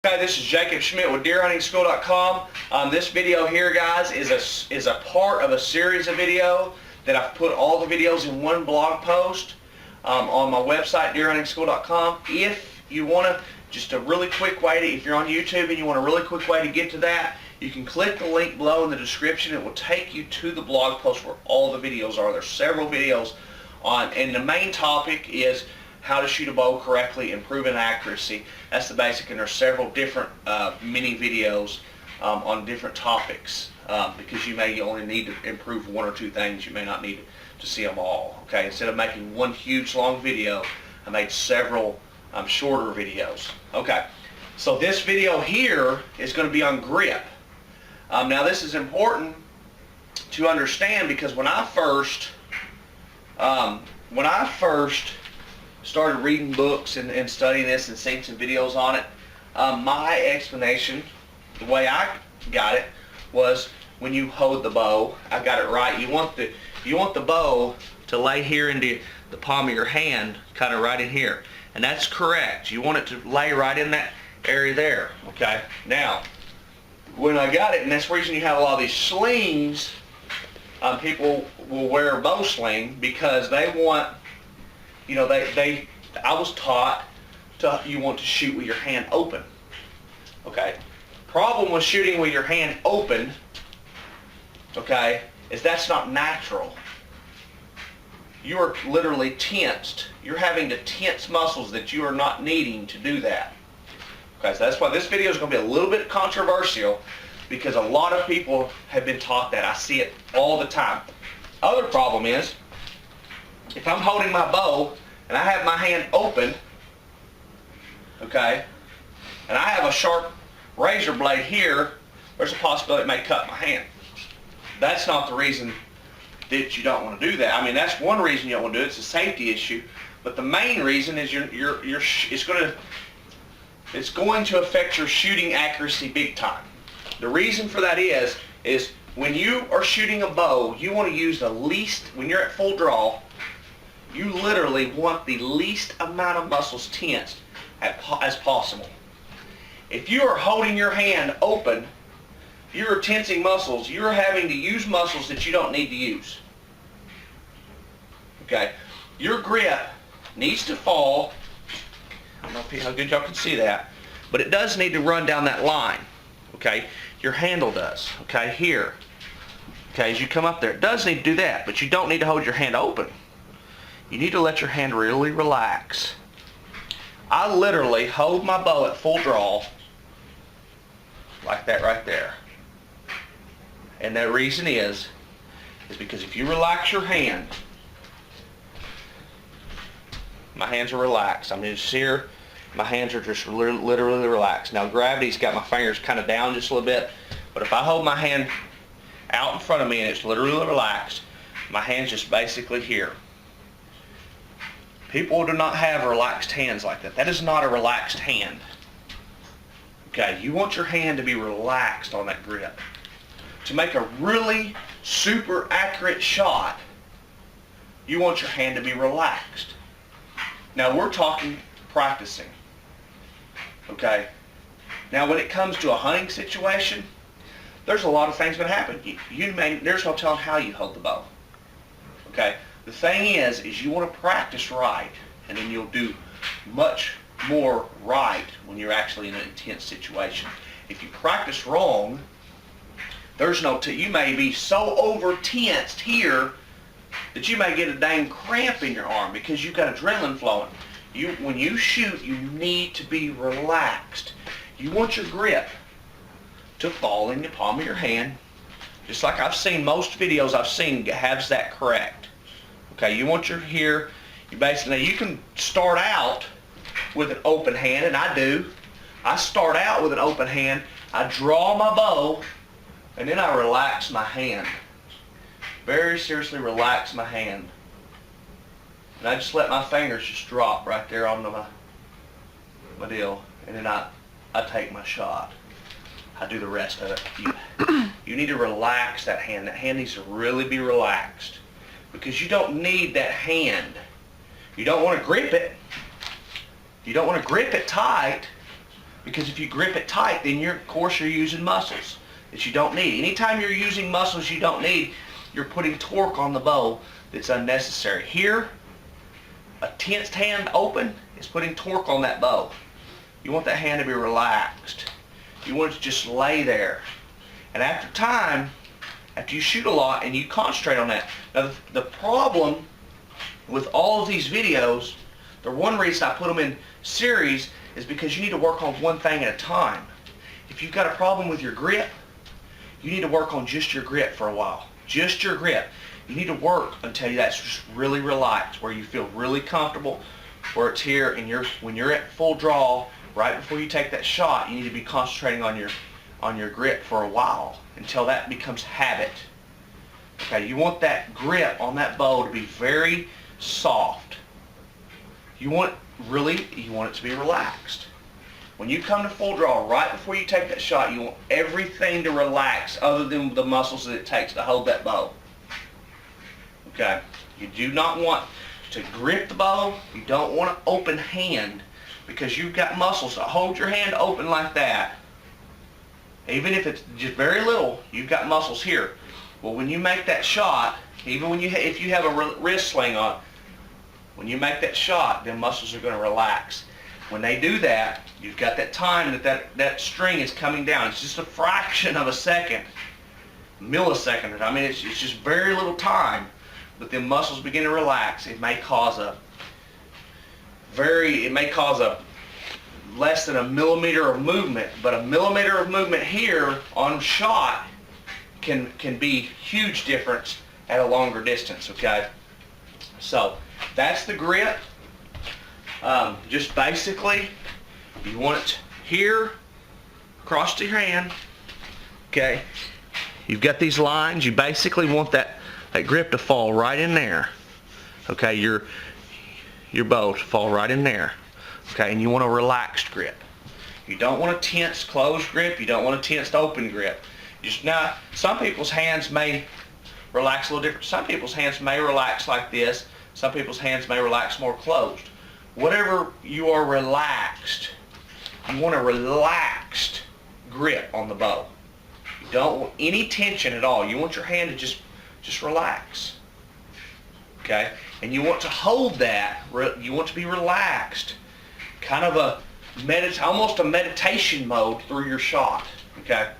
Okay, this is Jacob Schmidt with DeerHuntingSchool.com. This video here, guys, is a part of a series of video that I've put all the videos in one blog post on my website, DeerHuntingSchool.com. If you want to, just a really quick way to, if you're on YouTube and you want a really quick way to get to that, you can click the link below in the description. It will take you to the blog post where all the videos are. There's several videos on, and the main topic is how to shoot a bow correctly, improving accuracy. That's the basic, and there's several different mini videos on different topics because you may only need to improve one or two things. You may not need to see them all. Okay, instead of making one huge long video, I made several shorter videos. Okay, so this video here is going to be on grip. Now this is important to understand because when I first started reading books and studying this and seeing some videos on it, my explanation, the way I got it, was when you hold the bow, I got it right. You want the bow to lay here into the palm of your hand, kind of right in here, and that's correct. You want it to lay right in that area there. Okay. Now, when I got it, and that's the reason you have a lot of these slings. People will wear a bow sling because they want, you know, I was taught you want to shoot with your hand open. Okay. Problem with shooting with your hand open, okay, is that's not natural. You are literally tensed. You're having to tense muscles that you are not needing to do that. Okay, so that's why this video is going to be a little bit controversial because a lot of people have been taught that. I see it all the time. Other problem is, if I'm holding my bow and I have my hand open, okay, and I have a sharp razor blade here, there's a possibility it may cut my hand. That's not the reason that you don't want to do that. I mean, that's one reason you don't want to do it. It's a safety issue. But the main reason is it's going to affect your shooting accuracy big time. The reason for that is when you are shooting a bow, you want to use the least, when you're at full draw, you literally want the least amount of muscles tensed as possible. If you are holding your hand open, you're tensing muscles. You're having to use muscles that you don't need to use. Okay? Your grip needs to fall. I don't know how good y'all can see that, but it does need to run down that line. Okay? Your handle does. Okay? Here. Okay? As you come up there, it does need to do that, but you don't need to hold your hand open. You need to let your hand really relax. I literally hold my bow at full draw like that right there. And the reason is because if you relax your hand, my hands are relaxed. I'm just here, my hands are just literally relaxed. Now gravity's got my fingers kind of down just a little bit, but if I hold my hand out in front of me and it's literally relaxed, my hand's just basically here. People do not have relaxed hands like that. That is not a relaxed hand. Okay, you want your hand to be relaxed on that grip. To make a really super accurate shot, you want your hand to be relaxed. Now we're talking practicing. Okay? Now when it comes to a hunting situation, there's a lot of things going to happen. There's no telling how you hold the bow. Okay? The thing is you want to practice right, and then you'll do much more right when you're actually in an intense situation. If you practice wrong, you may be so over tensed here that you may get a dang cramp in your arm because you've got adrenaline flowing. When you shoot, you need to be relaxed. You want your grip to fall in the palm of your hand, just like I've seen most videos I've seen has that correct. Okay, you want your here, you can start out with an open hand, and I do. I start out with an open hand, I draw my bow, and then I relax my hand. Very seriously relax my hand. And I just let my fingers just drop right there onto my deal, and then I take my shot. I do the rest of it. You need to relax that hand. That hand needs to really be relaxed because you don't need that hand. You don't want to grip it. You don't want to grip it tight Because if you grip it tight, then of course you're using muscles that you don't need. Anytime you're using muscles you don't need, you're putting torque on the bow that's unnecessary. Here, a tensed hand open is putting torque on that bow. You want that hand to be relaxed. You want it to just lay there. And after time, after you shoot a lot and you concentrate on that. Now the problem with all of these videos, the one reason I put them in series is because you need to work on one thing at a time. If you've got a problem with your grip, you need to work on just your grip for a while. Just your grip. You need to work until that's just really relaxed, where you feel really comfortable, where it's here, and when you're at full draw, right before you take that shot, you need to be concentrating on your grip for a while until that becomes habit. Okay, you want that grip on that bow to be very soft. You want it to be relaxed. When you come to full draw, right before you take that shot, you want everything to relax other than the muscles that it takes to hold that bow. Okay? You do not want to grip the bow. You don't want to open hand, because you've got muscles that hold your hand open like that. Even if it's just very little, you've got muscles here. Well, when you make that shot, even if you have a wrist sling on, when you make that shot, then muscles are going to relax. When they do that, you've got that time that string is coming down. It's just a fraction of a second, millisecond. I mean, it's just very little time, but then muscles begin to relax. It may cause less than a millimeter of movement, but a millimeter of movement here on shot can be huge difference at a longer distance. Okay, so that's the grip. Just basically, you want it here across to your hand. Okay, you've got these lines. You basically want that grip to fall right in there. Okay, your bow to fall right in there. Okay, and you want a relaxed grip. You don't want a tense closed grip. You don't want a tensed open grip. Now, some people's hands may relax a little different. Some people's hands may relax like this. Some people's hands may relax more closed. Whatever you are relaxed, you want a relaxed grip on the bow. You don't want any tension at all. You want your hand to just relax. Okay? And you want to hold that. You want to be relaxed. Kind of almost a meditation mode through your shot. Okay?